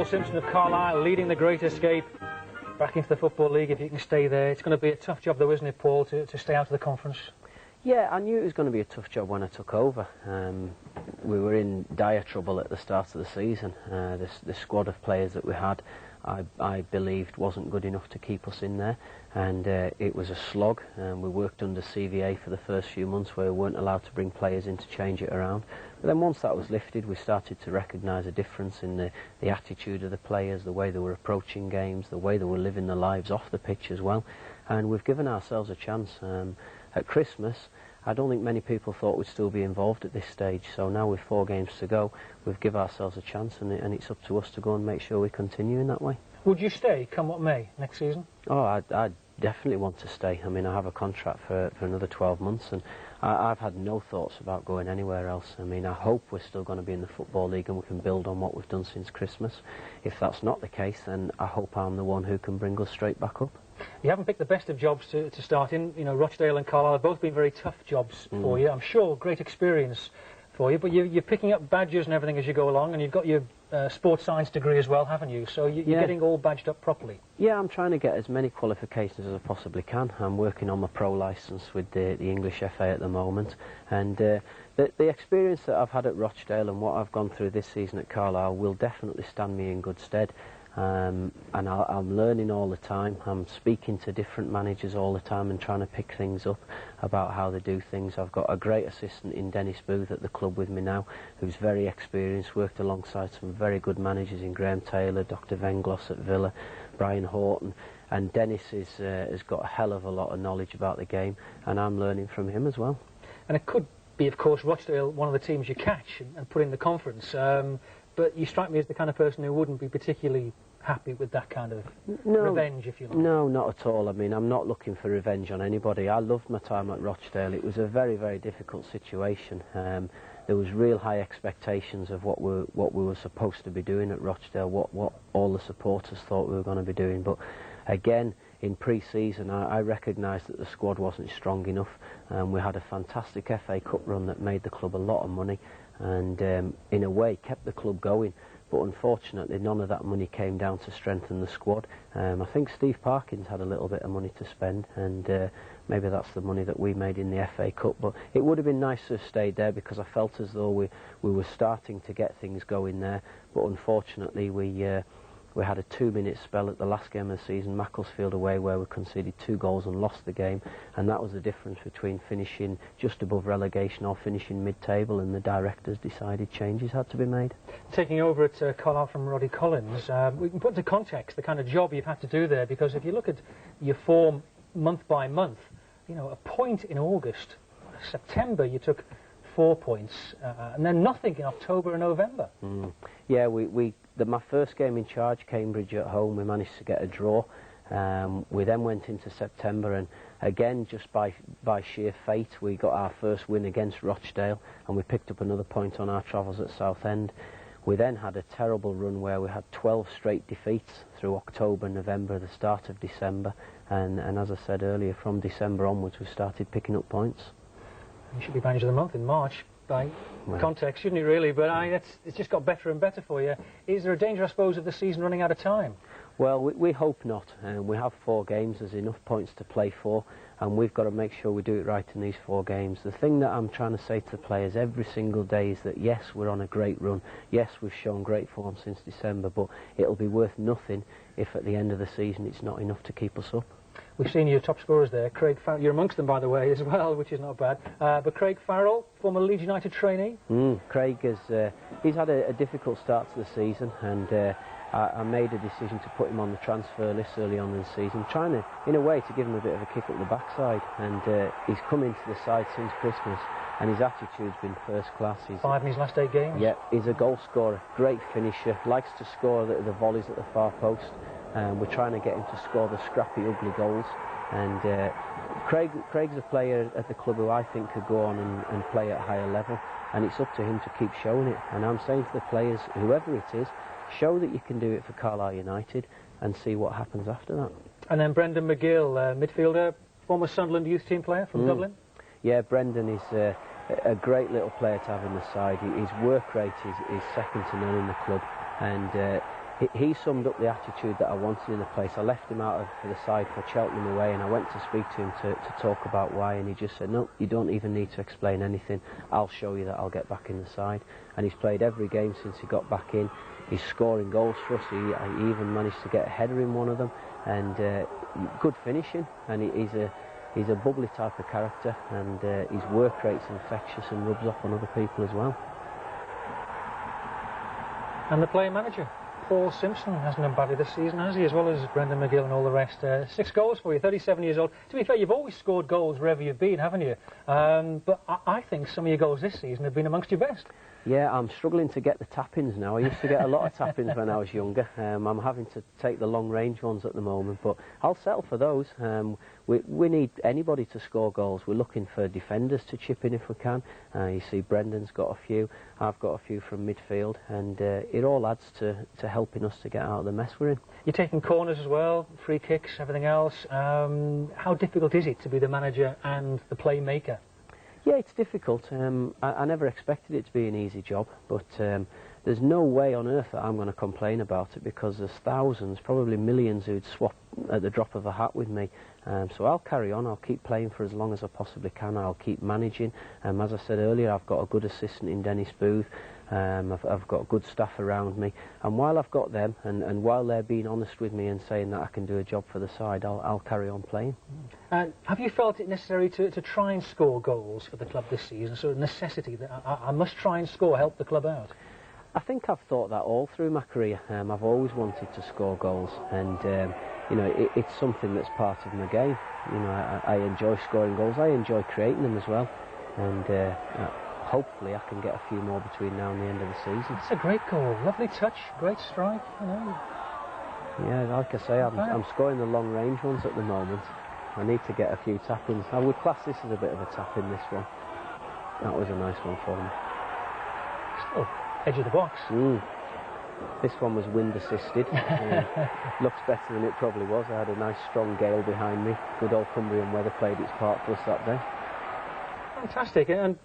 Paul Simpson of Carlisle leading the Great Escape back into the Football League, if you can stay there. It's going to be a tough job though, isn't it, Paul, to stay out of the conference? Yeah, I knew it was going to be a tough job when I took over. We were in dire trouble at the start of the season. The squad of players that we had, I believed wasn't good enough to keep us in there, and it was a slog. We worked under CVA for the first few months where we weren't allowed to bring players in to change it around. But then once that was lifted, we started to recognise a difference in the attitude of the players, the way they were approaching games, the way they were living their lives off the pitch as well. And we've given ourselves a chance. At Christmas, I don't think many people thought we'd still be involved at this stage, so now with 4 games to go, we've given ourselves a chance, and it's up to us to go and make sure we continue in that way. Would you stay come what may next season? Oh, I definitely want to stay. I mean, I have a contract for another 12 months, and I've had no thoughts about going anywhere else. I mean, I hope we're still going to be in the Football League and we can build on what we've done since Christmas. If that's not the case, then I hope I'm the one who can bring us straight back up. You haven't picked the best of jobs to start in. You know, Rochdale and Carlisle have both been very tough jobs for you. I'm sure great experience for you, but you're picking up badges and everything as you go along, and you've got your sports science degree as well, haven't you? So you're getting all badged up properly. Yeah, I'm trying to get as many qualifications as I possibly can. I'm working on my pro licence with the English FA at the moment, and the experience that I've had at Rochdale and what I've gone through this season at Carlisle will definitely stand me in good stead. And I'm learning all the time. I'm speaking to different managers all the time and trying to pick things up about how they do things. I've got a great assistant in Dennis Booth at the club with me now, who's very experienced, worked alongside some very good managers in Graham Taylor, Dr Venglos at Villa, Brian Horton, and Dennis has got a hell of a lot of knowledge about the game, and I'm learning from him as well. And it could be, of course, Rochdale, one of the teams you catch and put in the conference. But you strike me as the kind of person who wouldn't be particularly happy with that kind of revenge, if you like. No, not at all. I mean, I'm not looking for revenge on anybody. I loved my time at Rochdale. It was a very, very difficult situation. There was real high expectations of what we were supposed to be doing at Rochdale, what all the supporters thought we were going to be doing. But again, in pre-season, I recognised that the squad wasn't strong enough. We had a fantastic FA Cup run that made the club a lot of money, and in a way kept the club going, but unfortunately none of that money came down to strengthen the squad. I think Steve Parkins had a little bit of money to spend, and maybe that's the money that we made in the FA Cup, but it would have been nice to have stayed there because I felt as though we were starting to get things going there, but unfortunately we had a 2-minute spell at the last game of the season, Macclesfield away, where we conceded 2 goals and lost the game, and that was the difference between finishing just above relegation or finishing mid-table, and the directors decided changes had to be made. Taking over at Carlisle from Roddy Collins, we can put into context the kind of job you've had to do there, because if you look at your form month by month, you know, a point in August, September you took 4 points, and then nothing in October and November. Yeah, my first game in charge, Cambridge at home, we managed to get a draw. We then went into September, and again, just by sheer fate, we got our first win against Rochdale, and we picked up another point on our travels at Southend. We then had a terrible run where we had 12 straight defeats through October, November, the start of December, and as I said earlier, from December onwards we started picking up points. You should be manager of the month in March, by context, shouldn't it really? But it's just got better and better for you. Is there a danger, I suppose, of the season running out of time? Well, we hope not. We have 4 games, there's enough points to play for, and we've got to make sure we do it right in these 4 games. The thing that I'm trying to say to the players every single day is that yes, we're on a great run, yes, we've shown great form since December, but it'll be worth nothing if at the end of the season it's not enough to keep us up. We've seen your top scorers there. Craig Farrell, you're amongst them, by the way, as well, which is not bad. But Craig Farrell, former Leeds United trainee. Craig he's had a difficult start to the season, and I made a decision to put him on the transfer list early on in the season, trying to, in a way, to give him a bit of a kick up the backside. And he's come into the side since Christmas, and his attitude's been first class. He's 5 in his last 8 games. Yeah, he's a goal scorer, great finisher, likes to score the volleys at the far post. We're trying to get him to score the scrappy, ugly goals. And Craig's a player at the club who I think could go on and play at a higher level, and it's up to him to keep showing it. And I'm saying to the players, whoever it is, show that you can do it for Carlisle United and see what happens after that. And then Brendan McGill, midfielder, former Sunderland youth team player from Dublin. Yeah, Brendan is a great little player to have in the side. His work rate is second to none in the club, and he summed up the attitude that I wanted in the place. I left him out for the side for Cheltenham away, and I went to speak to him to talk about why, and he just said, no, you don't even need to explain anything. I'll show you that I'll get back in the side. And he's played every game since he got back in. He's scoring goals for us. He even managed to get a header in one of them, and good finishing. And he's a bubbly type of character, and his work rate's infectious and rubs off on other people as well. And the player manager, Paul Simpson, hasn't done badly this season, has he? As well as Brendan McGill and all the rest. 6 goals for you, 37 years old. To be fair, you've always scored goals wherever you've been, haven't you? But I think some of your goals this season have been amongst your best. Yeah, I'm struggling to get the tap-ins now. I used to get a lot of tap-ins when I was younger. I'm having to take the long-range ones at the moment, but I'll settle for those. We need anybody to score goals. We're looking for defenders to chip in if we can. You see Brendan's got a few, I've got a few from midfield, and it all adds to helping us to get out of the mess we're in. You're taking corners as well, free kicks, everything else. How difficult is it to be the manager and the playmaker? Yeah, it's difficult. I never expected it to be an easy job, but there's no way on earth that I'm going to complain about it, because there's thousands, probably millions, who'd swap at the drop of a hat with me. So I'll carry on. I'll keep playing for as long as I possibly can. I'll keep managing. As I said earlier, I've got a good assistant in Dennis Booth. I've got good staff around me, and while I've got them, and while they're being honest with me and saying that I can do a job for the side, I'll carry on playing. Have you felt it necessary to try and score goals for the club this season, sort of necessity that I must try and score, help the club out? I think I've thought that all through my career. I've always wanted to score goals, and you know, it's something that's part of my game. You know, I enjoy scoring goals. I enjoy creating them as well, and hopefully I can get a few more between now and the end of the season. It's a great goal, lovely touch, great strike, you know. Yeah, like I say, I'm scoring the long range ones at the moment. I need to get a few tap-ins. I would class this as a bit of a tap-in, this one. That was a nice one for me. Still, edge of the box. This one was wind assisted. Looks better than it probably was. I had a nice strong gale behind me. Good old Cumbrian weather played its part for us that day. Fantastic, and